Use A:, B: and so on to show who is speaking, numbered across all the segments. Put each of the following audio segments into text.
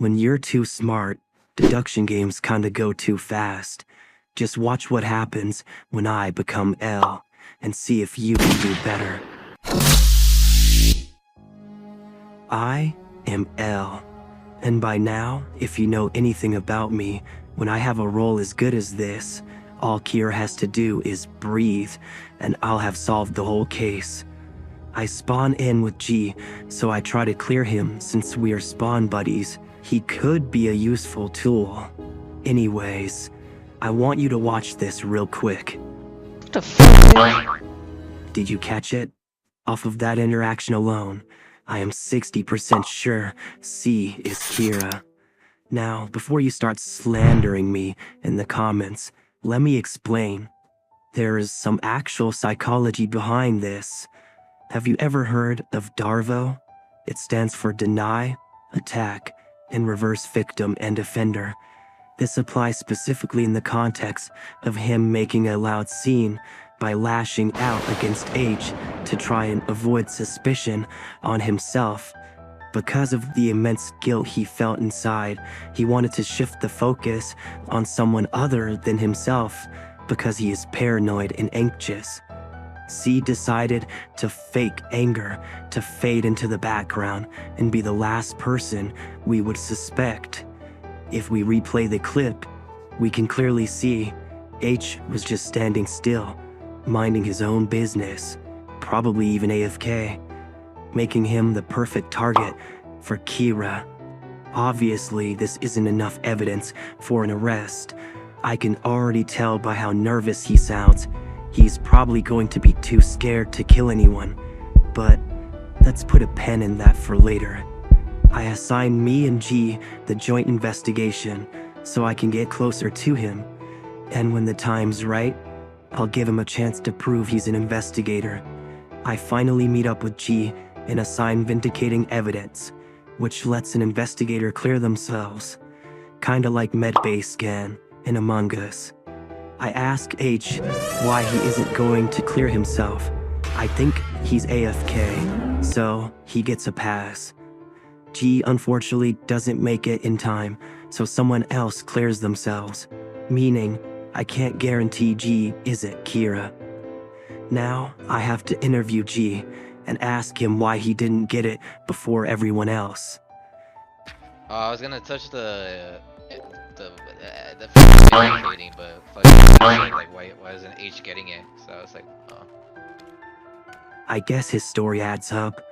A: When you're too smart, deduction games kinda go too fast. Just watch what happens when I become L, and see if you can do better. I am L, and by now, if you know anything about me, when I have a role as good as this, all Kira has to do is breathe, and I'll have solved the whole case. I spawn in with G, so I try to clear him since we are spawn buddies. He could be a useful tool. Anyways, I want you to watch this real quick.
B: What the fuck?
A: Did you catch it? Off of that interaction alone, I am 60% sure C is Kira. Now, before you start slandering me in the comments, let me explain. There is some actual psychology behind this. Have you ever heard of DARVO? It stands for Deny, Attack, and Reverse Victim and Offender. This applies specifically in the context of him making a loud scene by lashing out against H to try and avoid suspicion on himself. Because of the immense guilt he felt inside, he wanted to shift the focus on someone other than himself because he is paranoid and anxious. C decided to fake anger, to fade into the background and be the last person we would suspect. If we replay the clip, we can clearly see H was just standing still, minding his own business, probably even AFK, making him the perfect target for Kira. Obviously, this isn't enough evidence for an arrest. I can already tell by how nervous he sounds. He's probably going to be too scared to kill anyone, but let's put a pen in that for later. I assign me and G the joint investigation so I can get closer to him, and when the time's right, I'll give him a chance to prove he's an investigator. I finally meet up with G and assign vindicating evidence, which lets an investigator clear themselves, kinda like medbay scan in Among Us. I ask H why he isn't going to clear himself. I think he's AFK, so he gets a pass. G unfortunately doesn't make it in time, so someone else clears themselves, meaning I can't guarantee G isn't Kira. Now I have to interview G and ask him why he didn't get it before everyone else.
C: I was gonna touch the indicating, but fucking like why isn't H getting it? So I was like, oh.
A: I guess his story adds up.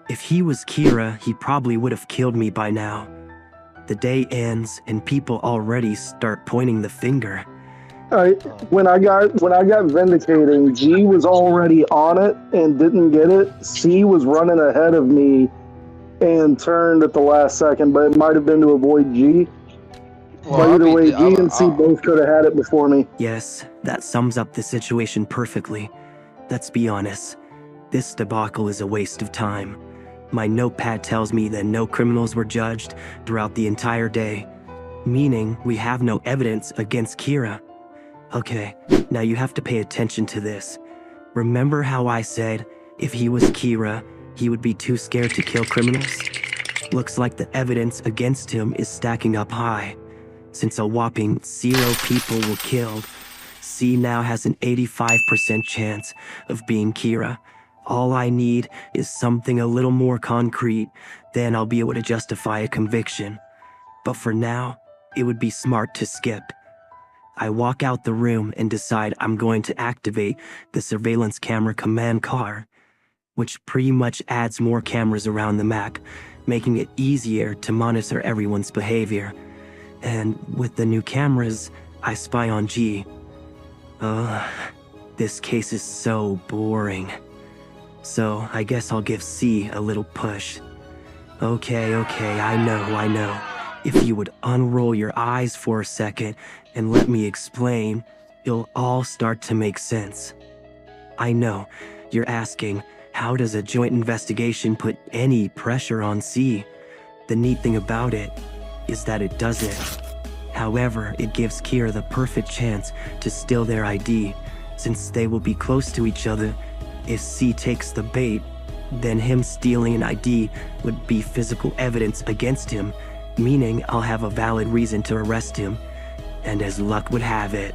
A: If he was Kira, he probably would have killed me by now. The day ends and people already start pointing the finger.
D: When I got vindicating, G was already on it and didn't get it. C was running ahead of me and turned at the last second, but it might have been to avoid G.
C: Well,
D: but either way, G and C both could have had it before me.
A: Yes, that sums up the situation perfectly. Let's be honest, this debacle is a waste of time. My notepad tells me that no criminals were judged throughout the entire day, meaning we have no evidence against Kira. Okay, now you have to pay attention to this. Remember how I said, if he was Kira, he would be too scared to kill criminals? Looks like the evidence against him is stacking up high. Since a whopping 0 people were killed, C now has an 85% chance of being Kira. All I need is something a little more concrete, then I'll be able to justify a conviction. But for now, it would be smart to skip. I walk out the room and decide I'm going to activate the surveillance camera command car, which pretty much adds more cameras around the map, making it easier to monitor everyone's behavior. And with the new cameras, I spy on G. This case is so boring. So I guess I'll give C a little push. Okay, I know. If you would unroll your eyes for a second and let me explain, it'll all start to make sense. I know, you're asking, how does a joint investigation put any pressure on C? The neat thing about it is that it doesn't. However, it gives Kira the perfect chance to steal their ID, since they will be close to each other. If C takes the bait, then him stealing an ID would be physical evidence against him, meaning I'll have a valid reason to arrest him. And as luck would have it,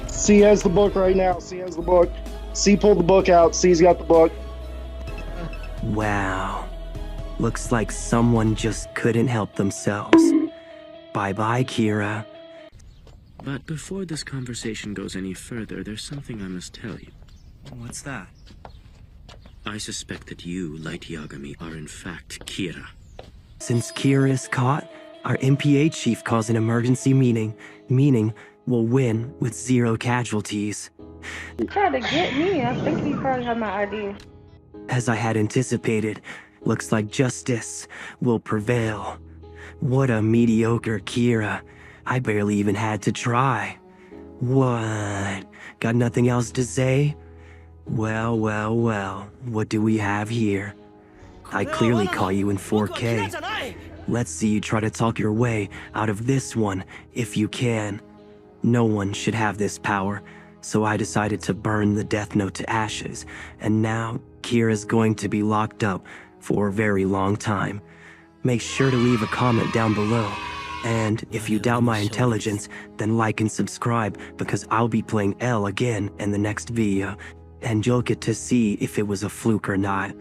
D: C has the book right now. C has the book. C pulled the book out. C's got the book.
A: wow. Looks like someone just couldn't help themselves. Bye-bye, Kira.
E: But before this conversation goes any further, there's something I must tell you.
A: What's that?
E: I suspect that you, Light Yagami, are in fact Kira.
A: Since Kira is caught, our MPA chief calls an emergency meeting, meaning we'll win with 0 casualties.
B: He tried to get me. I think he probably had my ID.
A: As I had anticipated, looks like justice will prevail. What a mediocre Kira. I barely even had to try. What? Got nothing else to say? Well, well, well, what do we have here? I clearly call you in 4K. Let's see you try to talk your way out of this one, if you can. No one should have this power, so I decided to burn the Death Note to ashes, and now Kira's going to be locked up for a very long time. Make sure to leave a comment down below, and if you doubt my intelligence, then like and subscribe, because I'll be playing L again in the next video, and you'll get to see if it was a fluke or not.